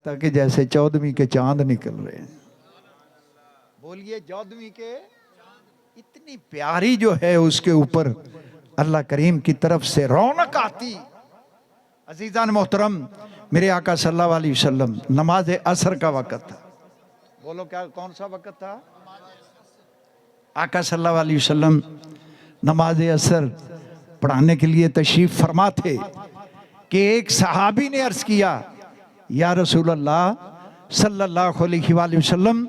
لگتا کہ جیسے 14ویں کے چاند نکل رہے ہیں. بولیے 14ویں کے. اتنی پیاری جو ہے اس کے اوپر اللہ کریم کی طرف سے رونق آتی. عزیزان محترم، میرے آقا صلی اللہ علیہ وسلم نماز عصر کا وقت تھا. بولو کیا کون سا وقت تھا؟ آقا صلی اللہ علیہ وسلم نماز عصر پڑھانے کے لیے تشریف فرما تھے کہ ایک صحابی نے عرض کیا یا رسول اللہ صلی اللہ علیہ وآلہ وسلم،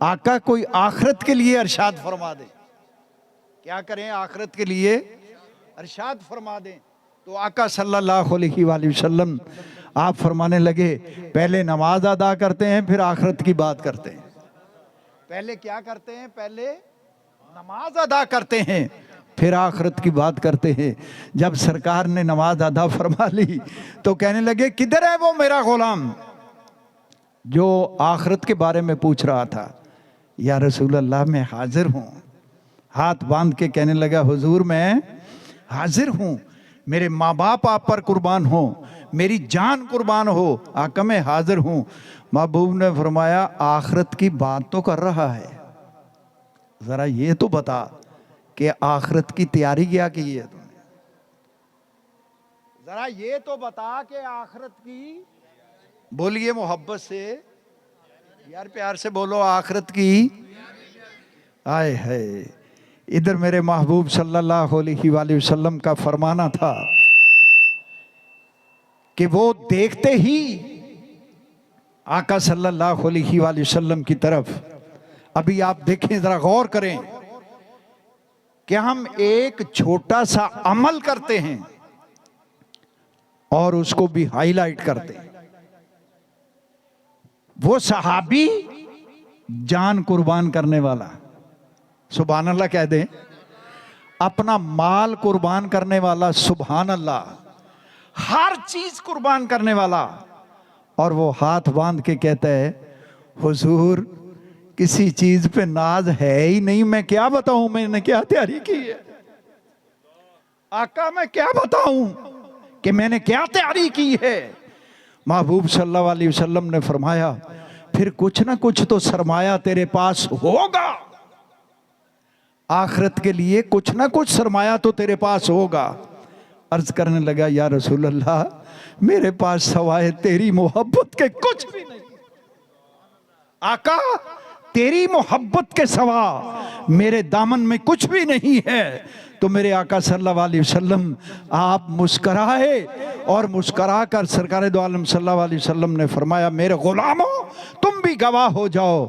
آقا کوئی آخرت کے لیے ارشاد فرما دیں. کیا کریں؟ آخرت کے لیے ارشاد فرما دیں. تو آقا صلی اللہ علیہ وآلہ وسلم آپ فرمانے لگے پہلے نماز ادا کرتے ہیں پھر آخرت کی بات کرتے ہیں. پہلے کیا کرتے ہیں؟ پہلے نماز ادا کرتے ہیں پھر آخرت کی بات کرتے ہیں. جب سرکار نے نماز ادا فرما لی تو کہنے لگے کدھر ہے وہ میرا غلام جو آخرت کے بارے میں پوچھ رہا تھا؟ یا رسول اللہ میں حاضر ہوں. ہاتھ باندھ کے کہنے لگا حضور میں حاضر ہوں، میرے ماں باپ آپ پر قربان ہوں، میری جان قربان ہو، آقا میں حاضر ہوں. محبوب نے فرمایا آخرت کی بات تو کر رہا ہے، ذرا یہ تو بتا کہ آخرت کی تیاری کیا کی ہے تم نے؟ ذرا یہ تو بتا کہ آخرت کی، بولیے محبت سے یار، پیار سے بولو، آخرت کی. آئے ہے ادھر میرے محبوب صلی اللہ علیہ وآلہ وسلم کا فرمانا تھا کہ وہ دیکھتے ہی آقا صلی اللہ علیہ وآلہ وسلم کی طرف. ابھی آپ دیکھیں، ذرا غور کریں کہ ہم ایک چھوٹا سا عمل کرتے ہیں اور اس کو بھی ہائی لائٹ کرتے ہیں. وہ صحابی جان قربان کرنے والا، سبحان اللہ کہہ دیں، اپنا مال قربان کرنے والا، سبحان اللہ، ہر چیز قربان کرنے والا، اور وہ ہاتھ باندھ کے کہتا ہے حضور کسی چیز پہ ناز ہے ہی نہیں، میں کیا بتاؤں میں نے کیا تیاری کی ہے. آقا میں کیا بتاؤں کہ میں نے کیا تیاری کی ہے. محبوب صلی اللہ علیہ وسلم نے فرمایا پھر کچھ نہ کچھ تو سرمایہ تیرے پاس ہوگا، آخرت کے لیے کچھ نہ کچھ سرمایہ تو تیرے پاس ہوگا. عرض کرنے لگا یا رسول اللہ میرے پاس سوائے تیری محبت کے کچھ بھی نہیں. آقا تیری محبت کے سوا میرے دامن میں کچھ بھی نہیں ہے. تو میرے آقا صلی اللہ علیہ وسلم آپ مسکرائے اور مسکرا کر سرکار دو عالم صلی اللہ علیہ وسلم نے فرمایا میرے غلاموں تم بھی گواہ ہو جاؤ،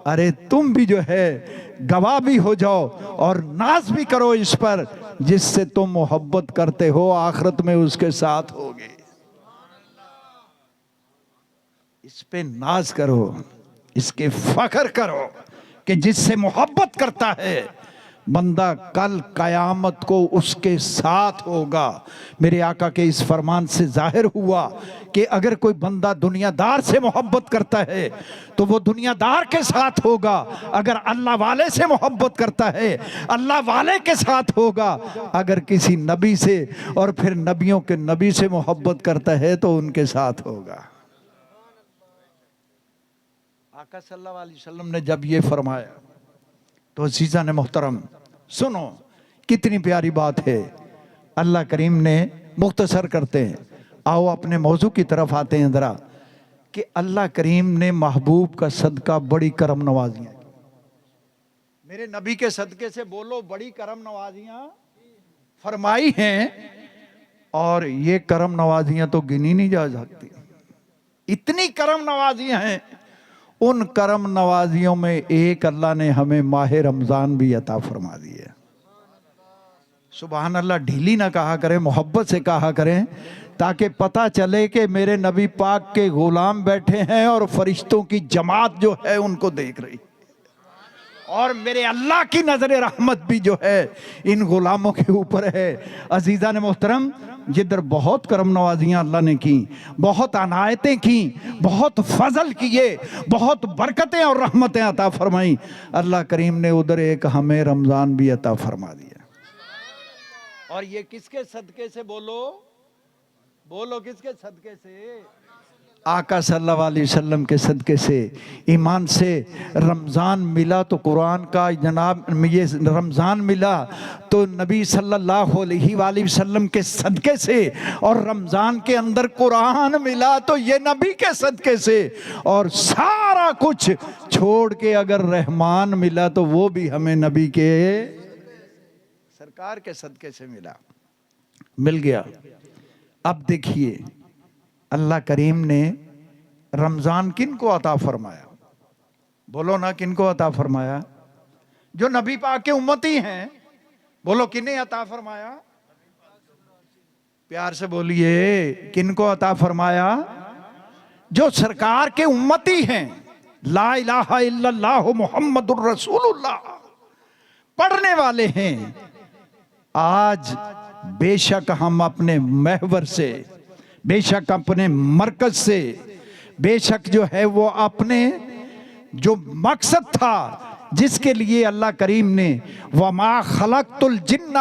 ارے تم بھی جو ہے گواہ بھی ہو جاؤ اور ناز بھی کرو اس پر جس سے تم محبت کرتے ہو، آخرت میں اس کے ساتھ ہوگے. اس پہ ناز کرو، اس کے فخر کرو کہ جس سے محبت کرتا ہے بندہ کل قیامت کو اس کے ساتھ ہوگا. میرے آقا کے اس فرمان سے ظاہر ہوا کہ اگر کوئی بندہ دنیا دار سے محبت کرتا ہے تو وہ دنیا دار کے ساتھ ہوگا، اگر اللہ والے سے محبت کرتا ہے اللہ والے کے ساتھ ہوگا، اگر کسی نبی سے اور پھر نبیوں کے نبی سے محبت کرتا ہے تو ان کے ساتھ ہوگا. آقا صلی اللہ علیہ وسلم نے جب یہ فرمایا تو عزیزان محترم سنو کتنی پیاری بات ہے. اللہ کریم نے مختصر کرتے ہیں، آؤ اپنے موضوع کی طرف آتے ہیں ذرا، کہ اللہ کریم نے محبوب کا صدقہ بڑی کرم نوازیاں، میرے نبی کے صدقے سے بولو بڑی کرم نوازیاں فرمائی ہیں. اور یہ کرم نوازیاں تو گنی نہیں جا سکتی، اتنی کرم نوازیاں ہیں. ان کرم نوازیوں میں ایک اللہ نے ہمیں ماہ رمضان بھی عطا فرما دی ہے. سبحان اللہ، ڈھیلی نہ کہا کریں، محبت سے کہا کریں تاکہ پتہ چلے کہ میرے نبی پاک کے غلام بیٹھے ہیں اور فرشتوں کی جماعت جو ہے ان کو دیکھ رہی، اور میرے اللہ کی نظر رحمت بھی جو ہے ان غلاموں کے اوپر ہے. عزیزان محترم، جدھر بہت کرم نوازیاں اللہ نے کی، بہت عنایتیں کی، بہت فضل کیے، بہت برکتیں اور رحمتیں عطا فرمائیں، اللہ کریم نے ادھر ایک ہمیں رمضان بھی عطا فرما دیا. اور یہ کس کے صدقے سے؟ بولو بولو کس کے صدقے سے؟ آقا صلی اللہ علیہ وسلم کے صدقے سے ایمان سے رمضان ملا تو قرآن کا جناب، یہ رمضان ملا تو نبی صلی اللہ علیہ وآلہ وسلم کے صدقے سے، اور رمضان کے اندر قرآن ملا تو یہ نبی کے صدقے سے، اور سارا کچھ چھوڑ کے اگر رحمان ملا تو وہ بھی ہمیں نبی کے سرکار کے صدقے سے مل گیا۔ اب دیکھیے اللہ کریم نے رمضان کن کو عطا فرمایا؟ بولو نا، کن کو عطا فرمایا؟ جو نبی پاک کے امتی ہیں، بولو کنہیں عطا فرمایا؟ پیار سے بولیے، کن کو عطا فرمایا؟ جو سرکار کے امتی ہیں، لا الہ الا اللہ محمد الرسول اللہ پڑھنے والے ہیں۔ آج بے شک ہم اپنے محور سے، بے شک اپنے مرکز سے، بے شک جو ہے وہ اپنے جو مقصد تھا جس کے لیے اللہ کریم نے وَمَا خَلَقْتُ الْجِنَّ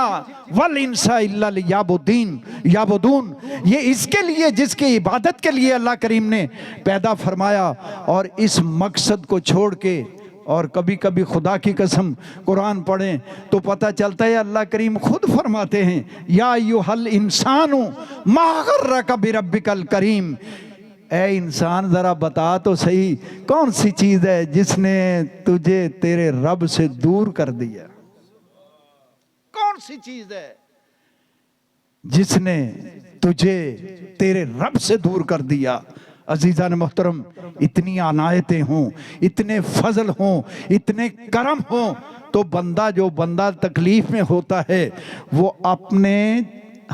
وَالْإِنسَ إِلَّا لِيَعْبُدُونَ، یہ اس کے لیے، جس کی عبادت کے لیے اللہ کریم نے پیدا فرمایا، اور اس مقصد کو چھوڑ کے، اور کبھی کبھی خدا کی قسم قرآن پڑھیں تو پتہ چلتا ہے اللہ کریم خود فرماتے ہیں یا ایھا الانسان ما غرک بربک الکریم، اے انسان ذرا بتا تو صحیح کون سی چیز ہے جس نے تجھے تیرے رب سے دور کر دیا؟ کون سی چیز ہے جس نے تجھے تیرے رب سے دور کر دیا؟ عزیزان محترم، اتنی عنایتیں ہوں، اتنے فضل ہوں، اتنے کرم ہوں، تو جو بندہ تکلیف میں ہوتا ہے وہ اپنے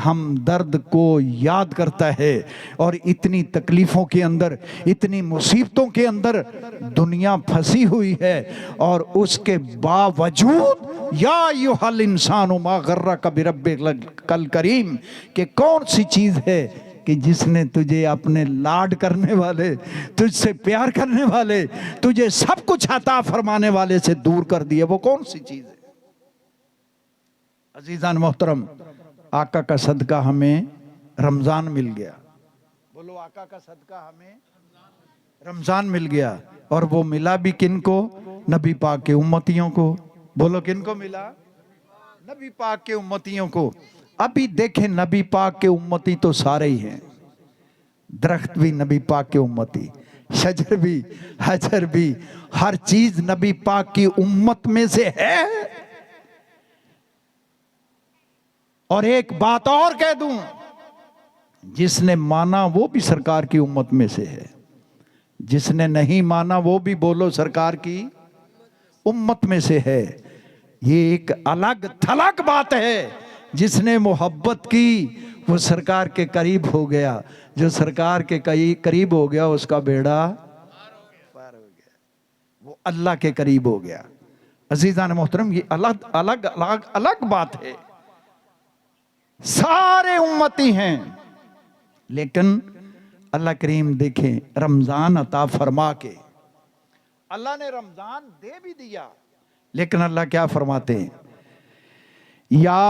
ہمدرد کو یاد کرتا ہے، اور اتنی تکلیفوں کے اندر، اتنی مصیبتوں کے اندر دنیا پھنسی ہوئی ہے، اور اس کے باوجود یا ایھا الانسان ما غرک بربک الکریم، کہ کون سی چیز ہے کہ جس نے تجھے اپنے لاڈ کرنے والے، تجھ سے پیار کرنے والے، تجھے سب کچھ عطا فرمانے والے سے دور کر دیا؟ وہ کون سی چیز ہے؟ عزیزان محترم، آقا کا صدقہ ہمیں رمضان مل گیا۔ بولو، آقا کا صدقہ ہمیں رمضان مل گیا، اور وہ ملا بھی کن کو؟ نبی پاک کے امتیوں کو۔ بولو کن کو ملا؟ نبی پاک کے امتیوں کو۔ ابھی دیکھیں نبی پاک کے امتی تو سارے ہی ہیں، درخت بھی نبی پاک کے امتی، شجر بھی، حجر بھی، ہر چیز نبی پاک کی امت میں سے ہے۔ اور ایک بات اور کہہ دوں، جس نے مانا وہ بھی سرکار کی امت میں سے ہے، جس نے نہیں مانا وہ بھی بولو سرکار کی امت میں سے ہے۔ یہ ایک الگ تھلگ بات ہے۔ جس نے محبت کی وہ سرکار کے قریب ہو گیا، جو سرکار کے قریب ہو گیا اس کا بیڑا پار ہو گیا، وہ اللہ کے قریب ہو گیا۔ عزیزان محترم، یہ الگ بات ہے۔ سارے امتی ہیں، لیکن اللہ کریم دیکھیں رمضان عطا فرما کے، اللہ نے رمضان دے بھی دیا، لیکن اللہ کیا فرماتے ہیں؟ یا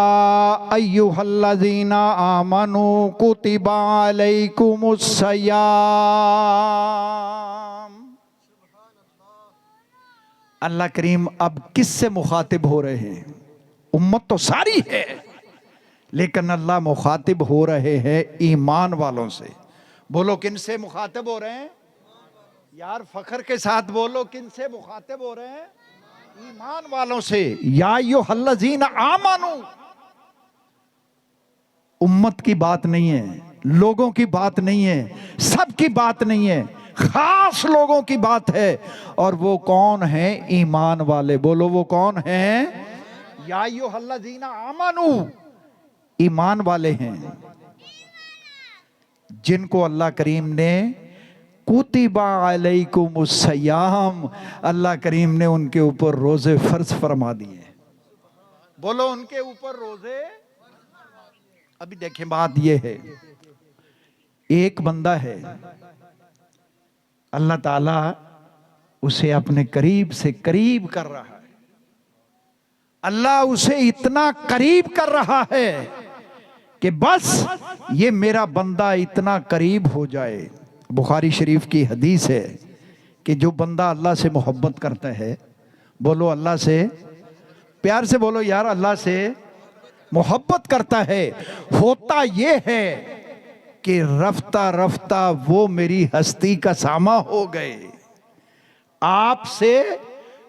ایھا الذین آمنوا کتب علیکم الصیام۔ اللہ کریم اب کس سے مخاطب ہو رہے ہیں؟ امت تو ساری ہے، لیکن اللہ مخاطب ہو رہے ہیں ایمان والوں سے۔ بولو کن سے مخاطب ہو رہے ہیں؟ یار فخر کے ساتھ بولو، کن سے مخاطب ہو رہے ہیں؟ ایمان والوں سے۔ یا ایھا الذین آمنوا، امت کی بات نہیں ہے، لوگوں کی بات نہیں ہے، سب کی بات نہیں ہے، خاص لوگوں کی بات ہے۔ اور وہ کون ہیں؟ ایمان والے۔ بولو وہ کون ہیں؟ یا ایھا الذین آمنوا، ایمان والے ہیں، جن کو اللہ کریم نے کتب علیکم الصیام، اللہ کریم نے ان کے اوپر روزے فرض فرما دیے۔ بولو ان کے اوپر روزے۔ ابھی دیکھیں بات یہ ہے، ایک بندہ ہے، اللہ تعالیٰ اسے اپنے قریب سے قریب کر رہا ہے، اللہ اسے اتنا قریب کر رہا ہے کہ بس یہ میرا بندہ اتنا قریب ہو جائے، بخاری شریف کی حدیث ہے کہ جو بندہ اللہ سے محبت کرتا ہے، بولو اللہ سے، پیار سے بولو یار، اللہ سے محبت کرتا ہے، ہوتا یہ ہے کہ رفتہ رفتہ وہ میری ہستی کا ساما ہو گئے، آپ سے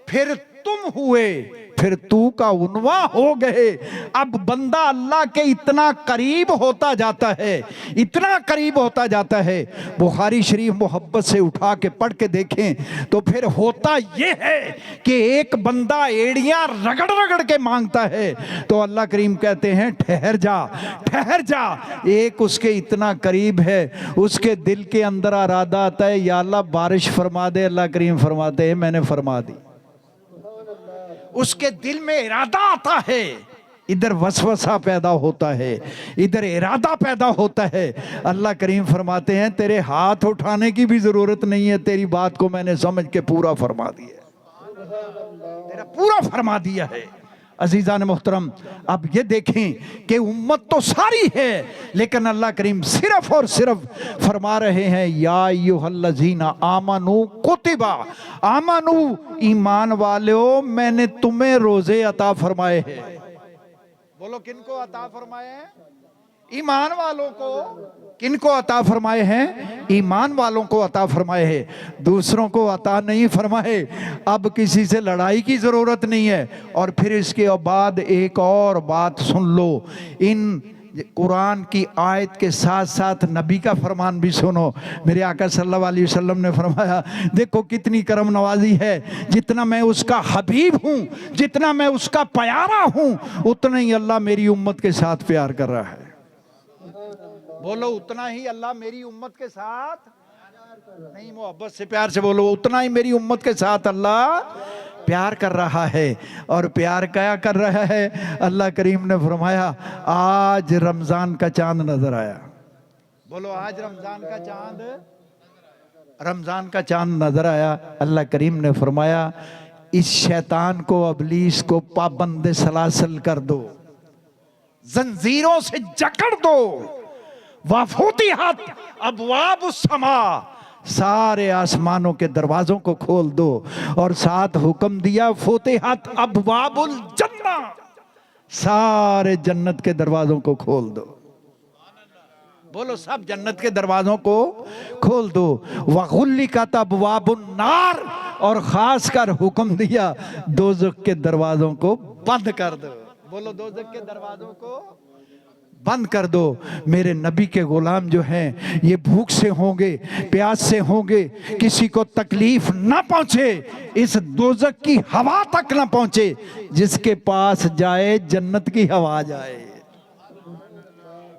پھر تم ہوئے، پھر تو کا عنواں ہو گئے۔ اب بندہ اللہ کے اتنا قریب ہوتا جاتا ہے، اتنا قریب ہوتا جاتا ہے۔ بخاری شریف محبت سے اٹھا کے پڑھ کے دیکھیں تو پھر ہوتا یہ ہے کہ ایک بندہ ایڑیاں رگڑ رگڑ کے مانگتا ہے تو اللہ کریم کہتے ہیں ٹھہر جا، ٹھہر جا۔ ایک اس کے اتنا قریب ہے، اس کے دل کے اندر ارادہ آتا ہے یا اللہ بارش فرما دے، اللہ کریم فرماتے ہیں میں نے فرما دی۔ اس کے دل میں ارادہ آتا ہے، ادھر وسوسہ پیدا ہوتا ہے، ادھر ارادہ پیدا ہوتا ہے۔ اللہ کریم فرماتے ہیں تیرے ہاتھ اٹھانے کی بھی ضرورت نہیں ہے، تیری بات کو میں نے سمجھ کے پورا فرما دیا، تیرا پورا فرما دیا ہے۔ عزیزان محترم، اب یہ دیکھیں کہ امت تو ساری ہے، لیکن اللہ کریم صرف اور صرف فرما رہے ہیں یا ایھا الذین آمنوا کتبا، آمنو ایمان والو میں نے تمہیں روزے عطا فرمائے ہیں۔ بولو کن کو عطا فرمائے ہیں؟ ایمان والوں کو۔ کن کو عطا فرمائے ہیں؟ ایمان والوں کو عطا فرمائے ہیں، دوسروں کو عطا نہیں فرمائے۔ اب کسی سے لڑائی کی ضرورت نہیں ہے۔ اور پھر اس کے بعد ایک اور بات سن لو، ان قرآن کی آیت کے ساتھ ساتھ نبی کا فرمان بھی سنو۔ میرے آقا صلی اللہ علیہ وسلم نے فرمایا دیکھو کتنی کرم نوازی ہے، جتنا میں اس کا حبیب ہوں، جتنا میں اس کا پیارا ہوں، اتنا ہی اللہ میری امت کے ساتھ پیار کر رہا ہے۔ بولو اتنا ہی اللہ میری امت کے ساتھ، نہیں محبت سے پیار سے بولو، اتنا ہی میری امت کے ساتھ اللہ پیار کر رہا ہے۔ اور پیار کیا کر رہا ہے؟ اللہ کریم نے فرمایا آج رمضان کا چاند نظر آیا۔ بولو آج رمضان کا چاند، رمضان کا چاند نظر آیا۔ اللہ کریم نے فرمایا اس شیطان کو، ابلیس کو پابند سلاسل کر دو، زنجیروں سے جکڑ دو۔ وَفُتِحَتْ أَبْوَابُ السَّمَاءِ، سارے آسمانوں کے دروازوں کو کھول دو۔ اور ساتھ حکم دیا فُتِحَتْ أَبْوَابُ الْجَنَّةِ، سارے جنت کے دروازوں کو کھول دو۔ بولو سب جنت کے دروازوں کو کھول دو۔ وَغُلِّقَتْ أَبْوَابُ النَّارِ، اور خاص کر حکم دیا دوزخ کے دروازوں کو بند کر دو۔ بولو دوزخ کے دروازوں کو بند کر دو۔ میرے نبی کے غلام جو ہیں یہ بھوک سے ہوں گے، پیاس سے ہوں گے، کسی کو تکلیف نہ پہنچے، اس دوزخ کی ہوا تک نہ پہنچے، جس کے پاس جائے جنت کی ہوا جائے،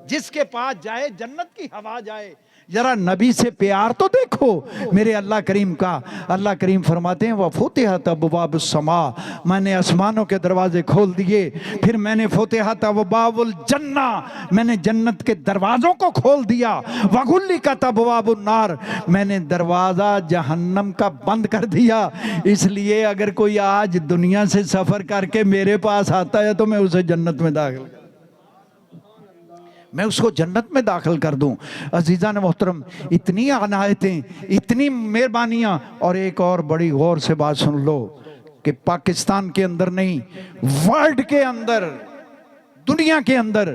جس کے پاس جائے جنت کی ہوا جائے۔ ذرا نبی سے پیار تو دیکھو میرے اللہ کریم کا۔ اللہ کریم فرماتے ہیں وَفُتِحَتْ أَبْوَابُ السَّمَاءِ، میں نے آسمانوں کے دروازے کھول دیے۔ پھر میں نے فُتِحَتْ أَبْوَابُ الْجَنَّةِ، میں نے جنت کے دروازوں کو کھول دیا۔ وَغُلِّقَتْ أَبْوَابُ النَّارِ، میں نے دروازہ جہنم کا بند کر دیا۔ اس لیے اگر کوئی آج دنیا سے سفر کر کے میرے پاس آتا ہے تو میں اسے جنت میں داخل کروں، میں اس کو جنت میں داخل کر دوں۔ عزیزان محترم، اتنی عنایتیں، اتنی مہربانیاں۔ اور ایک اور بڑی غور سے بات سن لو کہ پاکستان کے اندر نہیں، ورلڈ کے اندر، دنیا کے اندر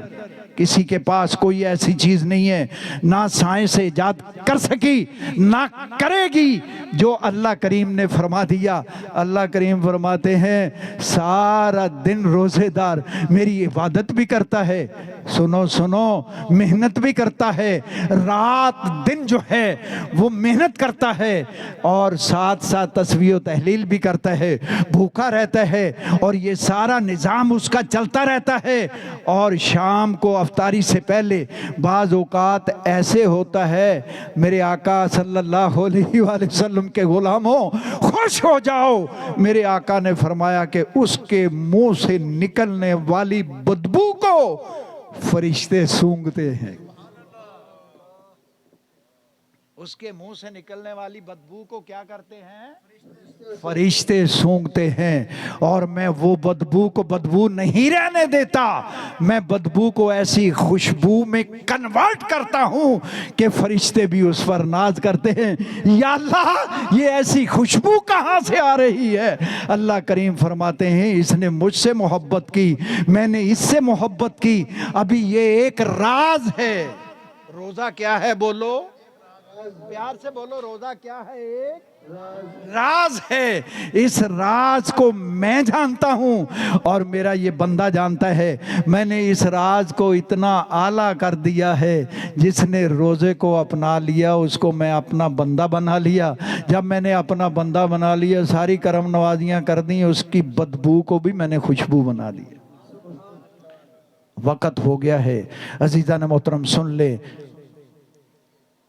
کسی کے پاس کوئی ایسی چیز نہیں ہے، نہ سائنس ایجاد کر سکی، نہ کرے گی، جو اللہ کریم نے فرما دیا۔ اللہ کریم فرماتے ہیں سارا دن روزے دار میری عبادت بھی کرتا ہے، سنو سنو، محنت بھی کرتا ہے، رات دن جو ہے وہ محنت کرتا ہے، اور ساتھ ساتھ تسبیح و تحلیل بھی کرتا ہے، بھوکا رہتا ہے، اور یہ سارا نظام اس کا چلتا رہتا ہے۔ اور شام کو افطاری سے پہلے بعض اوقات ایسے ہوتا ہے، میرے آقا صلی اللہ علیہ وآلہ وسلم کے غلاموں خوش ہو جاؤ، میرے آقا نے فرمایا کہ اس کے منہ سے نکلنے والی بدبو کو فرشتے سونگھتے ہیں، اس کے منہ سے نکلنے والی بدبو کو کیا کرتے ہیں؟ فرشتے سونگھتے ہیں، اور میں وہ بدبو کو بدبو نہیں رہنے دیتا، میں بدبو کو ایسی خوشبو میں کنورٹ کرتا ہوں کہ فرشتے بھی اس پر ناز کرتے ہیں، یا اللہ یہ ایسی خوشبو کہاں سے آ رہی ہے؟ اللہ کریم فرماتے ہیں اس نے مجھ سے محبت کی، میں نے اس سے محبت کی، ابھی یہ ایک راز ہے۔ روزہ کیا ہے؟ بولو پیار سے بولو، روزہ کیا ہے؟ ایک راز ہے۔ اس راز کو میں جانتا ہوں اور میرا یہ بندہ جانتا ہے۔ میں نے اس راز کو اتنا اعلیٰ کر دیا ہے، جس نے روزے کو اپنا لیا اس کو میں اپنا بندہ بنا لیا۔ جب میں نے اپنا بندہ بنا لیا، ساری کرم نوازیاں کر دیں، اس کی بدبو کو بھی میں نے خوشبو بنا لی۔ وقت ہو گیا ہے، عزیزان محترم سن لے،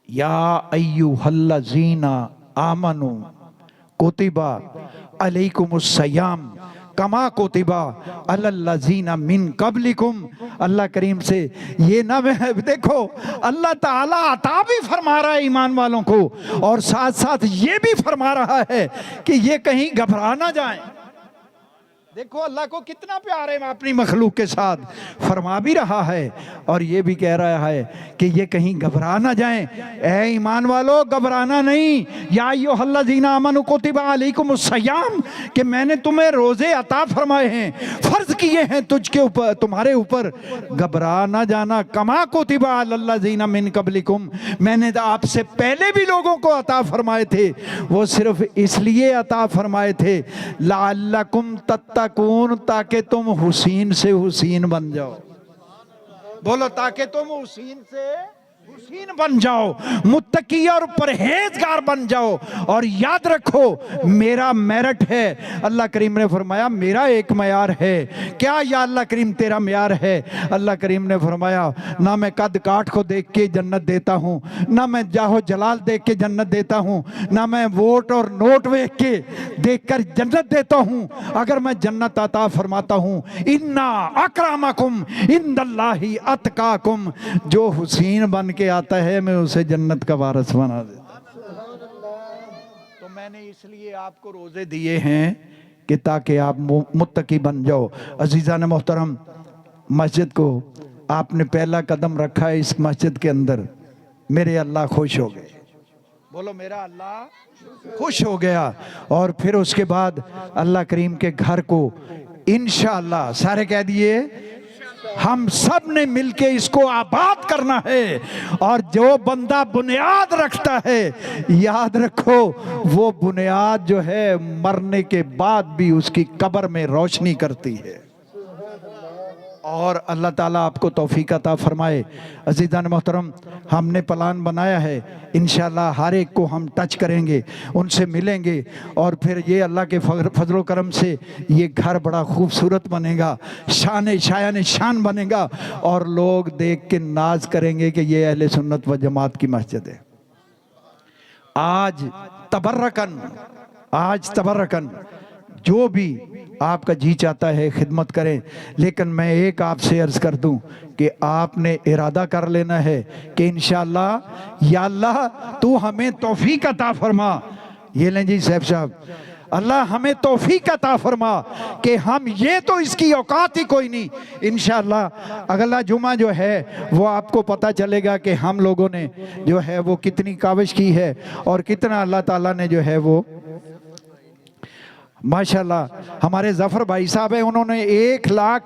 یا ایھا الذین آمنوا کتب علیکم الصیام کما کتب علی الذین من قبلکم۔ اللہ کریم سے یہ نہ دیکھو، اللہ تعالیٰ عطا بھی فرما رہا ہے ایمان والوں کو، اور ساتھ ساتھ یہ بھی فرما رہا ہے کہ یہ کہیں گھبرا نہ جائیں۔ دیکھو اللہ کو کتنا پیار ہے اپنی مخلوق کے ساتھ، فرما بھی رہا ہے اور یہ بھی کہہ رہا ہے کہ یہ کہیں گھبرا نہ جائیں۔ اے ایمان والو، گھبرانا نہیں۔ یا ایھا الذین آمنوا کتب علیکم الصیام، کہ میں نے تمہیں روزے عطا فرمائے ہیں، فرض کیے ہیں تجھ کے اوپر، تمہارے اوپر، گھبرا نہ جانا۔ کما کتب علی الذین من قبلکم، میں نے آپ سے پہلے بھی لوگوں کو عطا فرمائے تھے، وہ صرف اس لیے عطا فرمائے تھے لعلکم تتقون، تاکہ تم حسین سے حسین بن جاؤ۔ بولو تاکہ تم حسین سے حسین بن جاؤ، متقی اور پرہیزگار بن جاؤ۔ اور یاد رکھو میرا میرٹ ہے، اللہ کریم نے فرمایا میرا ایک معیار ہے۔ کیا یا اللہ کریم تیرا معیار ہے؟ اللہ کریم نے فرمایا نہ میں قد کاٹ کو دیکھ کے جنت دیتا ہوں، نہ میں جاہ و جلال دیکھ کے جنت دیتا ہوں، نہ میں ووٹ اور نوٹ دیکھ کر جنت دیتا ہوں۔ اگر میں جنت عطا فرماتا ہوں، انا اکرمکم عند اللہ اتقاکم، جو حسین بن کے آتا ہے میں اسے جنت کا وارث بنا دیتا ہوں۔ تو میں نے اس لیے آپ کو روزے دیے ہیں کہ تاکہ آپ متقی بن جاؤ۔ عزیزان محترم، مسجد کو آپ نے پہلا قدم رکھا ہے اس مسجد کے اندر، میرے اللہ خوش ہو گئے۔ بولو میرا اللہ خوش ہو گیا۔ اور پھر اس کے بعد اللہ کریم کے گھر کو انشاءاللہ، سارے کہہ دیے، ہم سب نے مل کے اس کو آباد کرنا ہے۔ اور جو بندہ بنیاد رکھتا ہے، یاد رکھو وہ بنیاد جو ہے مرنے کے بعد بھی اس کی قبر میں روشنی کرتی ہے۔ اور اللہ تعالیٰ آپ کو توفیق عطا فرمائے۔ عزیزان محترم، ہم نے پلان بنایا ہے، انشاءاللہ ہر ایک کو ہم ٹچ کریں گے، ان سے ملیں گے، اور پھر یہ اللہ کے فضل و کرم سے یہ گھر بڑا خوبصورت بنے گا، شان بنے گا، اور لوگ دیکھ کے ناز کریں گے کہ یہ اہل سنت و جماعت کی مسجد ہے۔ آج تبرکن جو بھی آپ کا جی چاہتا ہے خدمت کریں، لیکن میں ایک آپ سے عرض کر دوں کہ آپ نے ارادہ کر لینا ہے کہ انشاءاللہ یا اللہ تو ہمیں توفیق عطا فرما۔ یہ لیں جی صاحب صاحب، اللہ ہمیں توفیق عطا فرما کہ ہم، یہ تو اس کی اوقات ہی کوئی نہیں، انشاءاللہ اگلا جمعہ جو ہے وہ آپ کو پتہ چلے گا کہ ہم لوگوں نے جو ہے وہ کتنی کاوش کی ہے اور کتنا اللہ تعالیٰ نے جو ہے وہ، ماشاءاللہ ہمارے ظفر بھائی صاحب ہیں، انہوں نے 1 لاکھ